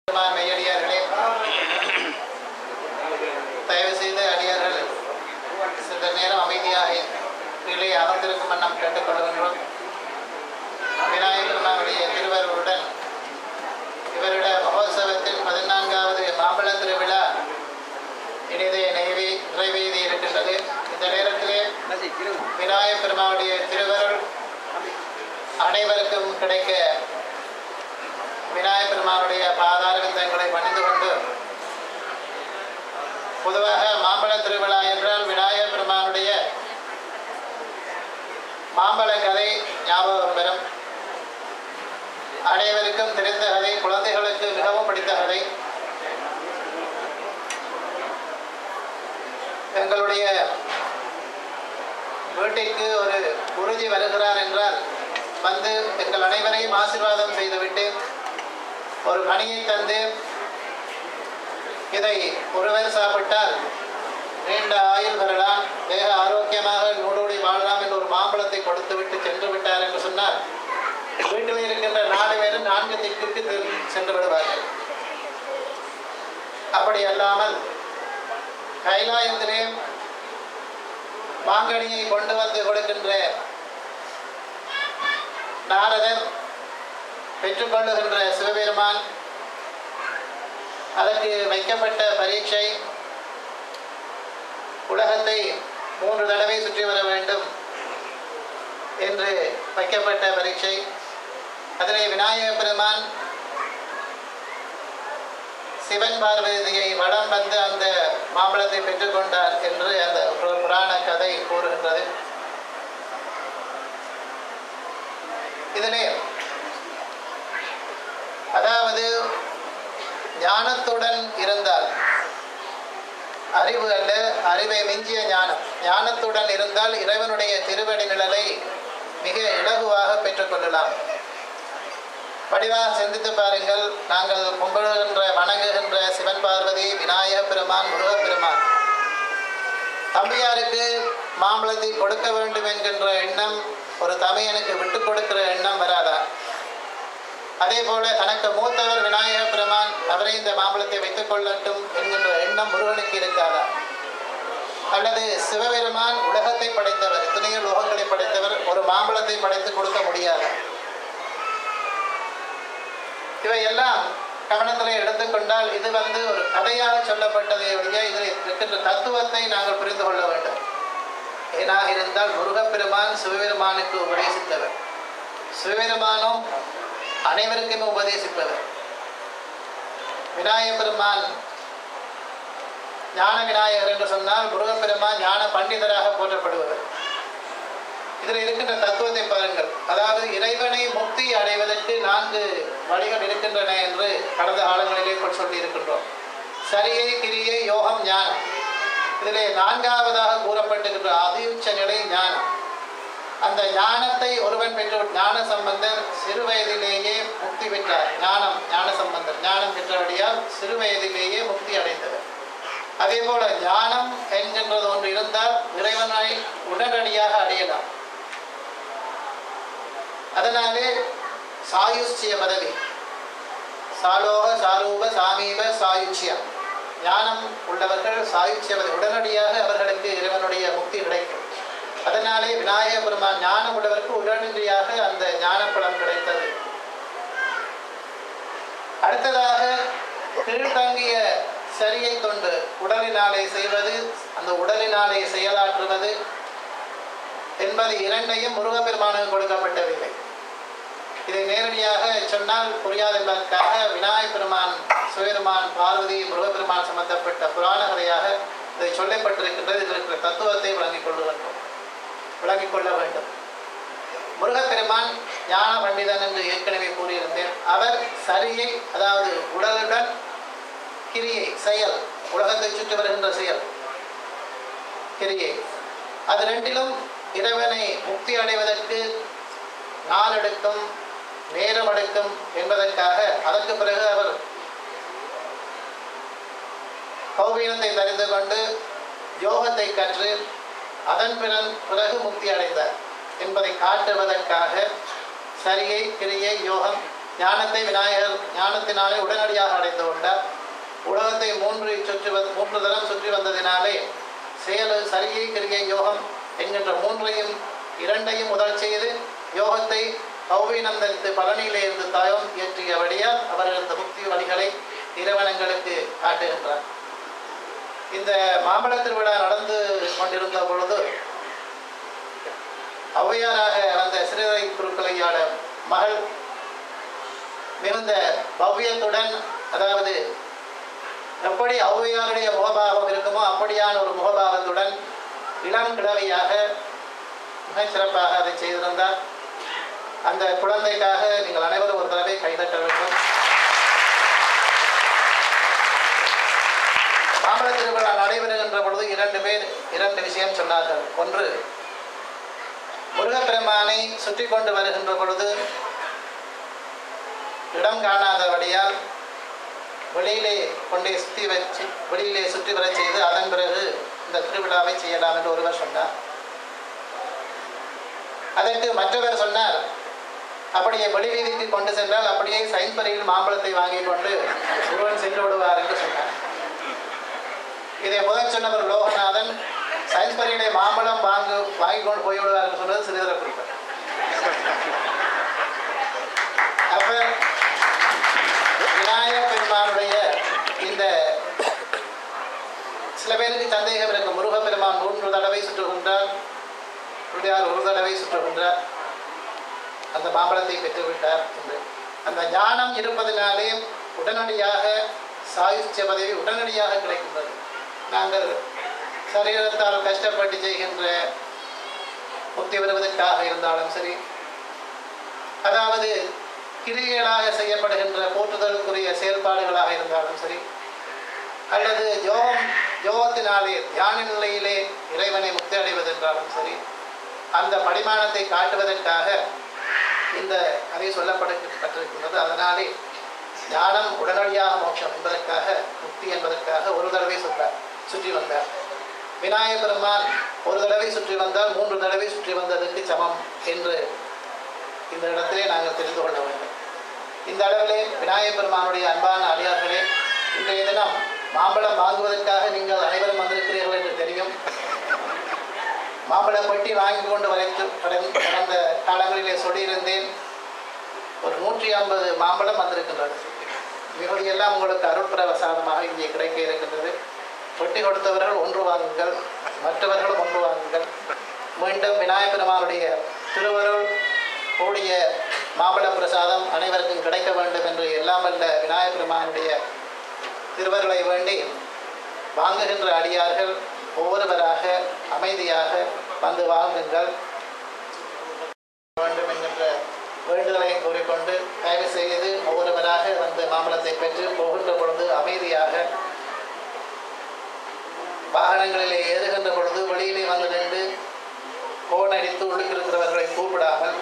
மெய்யடியார்களே, தயவு செய்து அடியார்கள் சில நேரம் அமைதியாக கீழே அமர்ந்திருக்கும் வண்ணம் கேட்டுக்கொள்கின்றோம். விநாயகர் பெருமானுடைய திருவருளுடன் இவருடைய மகோத்சவத்தின் 14வது மாம்பழ திருவிழா இனிதே நிறைவேறி இருக்கின்றது. இந்த நேரத்திலே விநாயகர் பெருமானுடைய திருவருள் அனைவருக்கும் கிடைக்க விநாயகர் பெருமானுடைய பாதாரவிந்தங்களை பணிந்து கொண்டு, பொதுவாக மாம்பழ திருவிழா என்றால் விநாயகர் பெருமானுடைய மாம்பழ கதை ஞாபகம் பெறும். அனைவருக்கும் தெரிந்த கதை, குழந்தைகளுக்கு மிகவும் பிடித்த கதை. எங்களுடைய வீட்டிற்கு ஒரு குருஜி வருகிறார் என்றால் வந்து எங்கள் அனைவரையும் ஆசீர்வாதம் செய்துவிட்டு ஒரு கனியை தந்து, இதை ஒருவர் சாப்பிட்டால் நீண்ட ஆயுள் பெறலாம், தேக ஆரோக்கியமாக நூலோடி வாழலாம் என்று ஒரு மாம்பழத்தை கொடுத்து விட்டு சென்று விட்டார் என்று சொன்னால் வீட்டில் இருக்கின்ற 4 பேரும் 4 திக்குக்கு சென்று விடுவார்கள். அப்படி அல்லாமல் கைலாயத்திலே மாங்கனியை கொண்டு வந்து கொடுக்கின்ற நாரதர், பெற்றுக்கொள்ளுகின்ற சிவபெருமான், அதற்கு வைக்கப்பட்ட பரீட்சை உலகத்தை 3 தடவை சுற்றி வர வேண்டும் என்று வைக்கப்பட்ட பரீட்சை. அதிலே விநாயகர் பெருமான் சிவன் பார்வதியை வடம் வந்து அந்த மாம்பழத்தை பெற்றுக்கொண்டார் என்று அந்த புராண கதை கூறுகின்றது. இதிலே அதாவது ஞானத்துடன் இருந்தால், அறிவு அல்ல, அறிவை மிஞ்சிய ஞானம், ஞானத்துடன் இருந்தால் இறைவனுடைய திருவடி நிழலை மிக இலகுவாக பெற்றுக்கொள்ளலாம். வடிவாக சிந்தித்து பாருங்கள். நாங்கள் கும்பிடுகின்ற வணங்குகின்ற சிவன் பார்வதி, விநாயகர் பெருமான், முருகப்பெருமான், தம்பியாருக்கு மாம்பழத்தை கொடுக்க வேண்டும் என்கின்ற எண்ணம் ஒரு தமையனுக்கு விட்டு கொடுக்கிற எண்ணம் வராதா? அதே போல தனக்கு மூத்தவர் விநாயகர் பெருமான், அவரை இந்த மாம்பழத்தை வைத்துக் கொள்ளட்டும் என்கின்ற எண்ணம் முருகனுக்கு இருக்காதா? அல்லது சிவபெருமான் உலகத்தை படைத்தவர், எத்தனையோ லோகங்களை படைத்தவர், ஒரு மாம்பழத்தை படைத்து கொடுக்க முடியாதா? இவையெல்லாம் கவனத்தில் எடுத்துக்கொண்டால் இது ஒரு கதையாக சொல்லப்பட்டதை ஒழிய இதில் இருக்கின்ற தத்துவத்தை நாங்கள் புரிந்து கொள்ள வேண்டும். ஏனாக இருந்தால் முருகப்பெருமான் சிவபெருமானுக்கு உபதேசித்தவர், சிவபெருமானும் அனைவருக்குமே உபதேசிப்பவர். விநாயகர் பெருமான் ஞான விநாயகர் என்று சொன்னால் முருகப்பெருமான் ஞான பண்டிதராக போற்றப்படுபவர். இதில் இருக்கின்ற தத்துவத்தை பாருங்கள். அதாவது இறைவனை முக்தி அடைவதற்கு 4 வழிகள் இருக்கின்றன என்று கடந்த காலங்களிலே சொல்லி இருக்கின்றோம். சரியை, கிரியை, யோகம், ஞானம். இதிலே 4வதாக கூறப்பட்டிருக்கின்ற அதியுச்ச நிலை ஞானம். அந்த ஞானத்தை ஒருவன் பெற்ற ஞான சம்பந்தர் சிறு வயதிலேயே முக்தி பெற்றார். ஞான சம்பந்தர் ஞானம் பெற்றபடியால் சிறு வயதிலேயே முக்தி அடைந்தவர். அதே போல ஞானம் என்கின்றது ஒன்று இருந்தால் இறைவனை உடனடியாக அடையலாம். அதனாலே சாயுச்சிய பதவி, சாலோக சாரூப சாமீப சாயுச்சியம், ஞானம் உள்ளவர்கள் சாயுச்சிய பதவி, உடனடியாக அவர்களுக்கு இறைவனுடைய முக்தி கிடைக்கும். அதனாலே விநாயகர் பெருமான் ஞானம் உள்ளவருக்கு உடனடியாக அந்த ஞான பலம் கிடைத்தது. அடுத்ததாக கீழ்த்தங்கிய சரியை கொண்டு உடலினாலே செய்வது, அந்த உடலினாலே செயலாற்றுவது என்பது 2ஐயும் முருகப்பெருமானுக்கு கொடுக்கப்பட்டவில்லை. இதை நேரடியாக சொன்னால் புரியாது என்பதற்காக விநாயகர் பெருமான், சிவபெருமான், பார்வதி, முருகப்பெருமான் சம்பந்தப்பட்ட புராண கதையாக இதை சொல்லப்பட்டிருக்கின்றது. இதில் இருக்கிற தத்துவத்தை விளங்கிக் கொள்ள வேண்டும். முருகப்பெருமான் ஞான பண்டிதன் என்று ஏற்கனவே கூறியிருந்தேன். அவர் சரியை, அதாவது உடலுடன் கிரியை, செயல், உலகத்தை சுற்றி வருகின்ற செயல், கிரியை, அது 2லும் இறைவனை முக்தி அடைவதற்கு நாள் எடுக்கும், நேரம் எடுக்கும் என்பதற்காக அதற்கு பிறகு அவர் கௌபீனத்தை தெரிந்து கொண்டு யோகத்தை கற்று அதன் பிறகு முக்தி அடைந்தார் என்பதை காட்டுவதற்காக சரியை, கிரியை, யோகம் ஞானத்தை விநாயகர் ஞானத்தினாலே உடனடியாக அடைந்து கொண்டார். உலகத்தை மூன்று தரம் சுற்றி வந்ததினாலே செயல் சரியை கிரியை யோகம் என்கின்ற இரண்டையும் முதல் செய்து யோகத்தை கௌவீனந்தரித்து பழனியிலே இருந்து தயம் இயற்றியபடியால் அவர்கள் இந்த முக்தி வழிகளை நிறுவனங்களுக்கு காட்டுகின்றார். இந்த மாம்பழ திருவிழா நடந்து கொண்டிருந்த பொழுது ஔவையாராக வந்த சிறுதை குருக்களையாட மகள் மிகுந்த பவ்யத்துடன், அதாவது எப்படி ஔவையாருடைய முகபாவம் இருக்குமோ அப்படியான ஒரு முகபாவத்துடன் இளம் கிழவியாக மிகச் சிறப்பாக அதை செய்திருந்தார். அந்த குழந்தைக்காக நீங்கள் அனைவரும் ஒரு தடவை கைதட்ட வேண்டும். மாம்பழ திருவிழா நடைபெறுகின்ற பொழுது இரண்டு விஷயம் சொன்னார்கள். ஒன்று, முருகப்பெருமானை சுற்றி கொண்டு வருகின்ற பொழுது இடம் காணாதபடியால் வெளியிலே கொண்டே வெளியிலே சுற்றி வர செய்து அதன் பிறகு இந்த திருவிழாவை செய்யலாம் என்று ஒருவர் சொன்னார். அதற்கு மற்றவர் சொன்னார், அப்படியே வெளி வீதிக்கு கொண்டு சென்றால் அப்படியே சைன்பரியில் மாம்பழத்தை வாங்கி கொண்டு ஒருவன் சென்று விடுவார் என்று சொன்னார். இதை முதல் சொன்னவர் லோகநாதன், சைன்பரியிலே மாம்பழம் வாங்கி கொண்டு போய்விடுவார் என்று சொன்னது சிறிதர குறிப்பார். அப்ப விநாயகப் பெருமானுடைய இந்த சில பேருக்கு சந்தேகம் இருக்கும். முருகப்பெருமான் 3 தடவை சுற்றுகின்றார், பிள்ளையார் 1 தடவை சுற்றுகின்றார், அந்த மாம்பழத்தை பெற்றுவிட்டார் என்று. அந்த ஞானம் இருப்பதனாலே உடனடியாக சாயுஷ்ய பதவி உடனடியாக கிடைக்கின்றது. நாங்கள் சரீரத்தால் கஷ்டப்பட்டு செய்கின்ற முக்தி வருவதற்காக இருந்தாலும் சரி, அதாவது கிரியைகளாக செய்யப்படுகின்ற போற்றுதலுக்குரிய செயல்பாடுகளாக இருந்தாலும் சரி, அல்லது யோகத்தினாலே தியான நிலையிலே இறைவனை முக்தி அடைவது என்றாலும் சரி, அந்த படிமானத்தை காட்டுவதற்காக இந்த கதை சொல்லப்பட்டிருக்கின்றது. அதனாலே ஞானம் உடனடியாக மோட்சம் என்பதற்காக, முக்தி என்பதற்காக 1 தடவை சுற்றி வந்தார். விநாயகப் பெருமான் 1 தடவை சுற்றி வந்தால் 3 தடவை சுற்றி வந்ததற்கு சமம் என்று இந்த இடத்திலே நாங்கள் தெரிந்து கொள்ள வேண்டும். இந்த அளவிலே விநாயகப் பெருமானுடைய அன்பான அடியார்களே, இன்றைய தினம் மாம்பழம் வாங்குவதற்காக நீங்கள் அனைவரும் வந்திருக்கிறீர்கள் என்று தெரியும். மாம்பழ பெட்டி வாங்கி கொண்டு கடந்த காலங்களிலே சொல்லியிருந்தேன், ஒரு 150 மாம்பழம் வந்திருக்கின்றது. மிகுதியெல்லாம் உங்களுக்கு அருட்பிரசாதமாக இங்கே கிடைக்க இருக்கின்றது. பெட்டி கொடுத்தவர்கள் 1 வாங்குங்கள், மற்றவர்களும் 1 வாங்குங்கள். மீண்டும் விநாயகப் பெருமானுடைய திருவருள் கூடிய மாம்பழ பிரசாதம் அனைவருக்கும் கிடைக்க வேண்டும் என்று எல்லாம் வல்ல விநாயகப் பெருமானுடைய திருவருளை வேண்டி வாங்குகின்ற அடியார்கள் ஒவ்வொருவராக அமைதியாக வந்து வாங்குங்கள் வேண்டும் என்கின்ற வேண்டுதலையும் கூறிக்கொண்டு தயவு செய்து ஒவ்வொருவராக வந்து மாம்பழத்தை பெற்று போகின்ற பொழுது அமைதியாக, வாகனங்களிலே ஏறுகின்ற பொழுது வெளியிலே வந்து நின்று கோணடித்து உள்ளிருக்கிறவர்களை கூப்பிடாமல்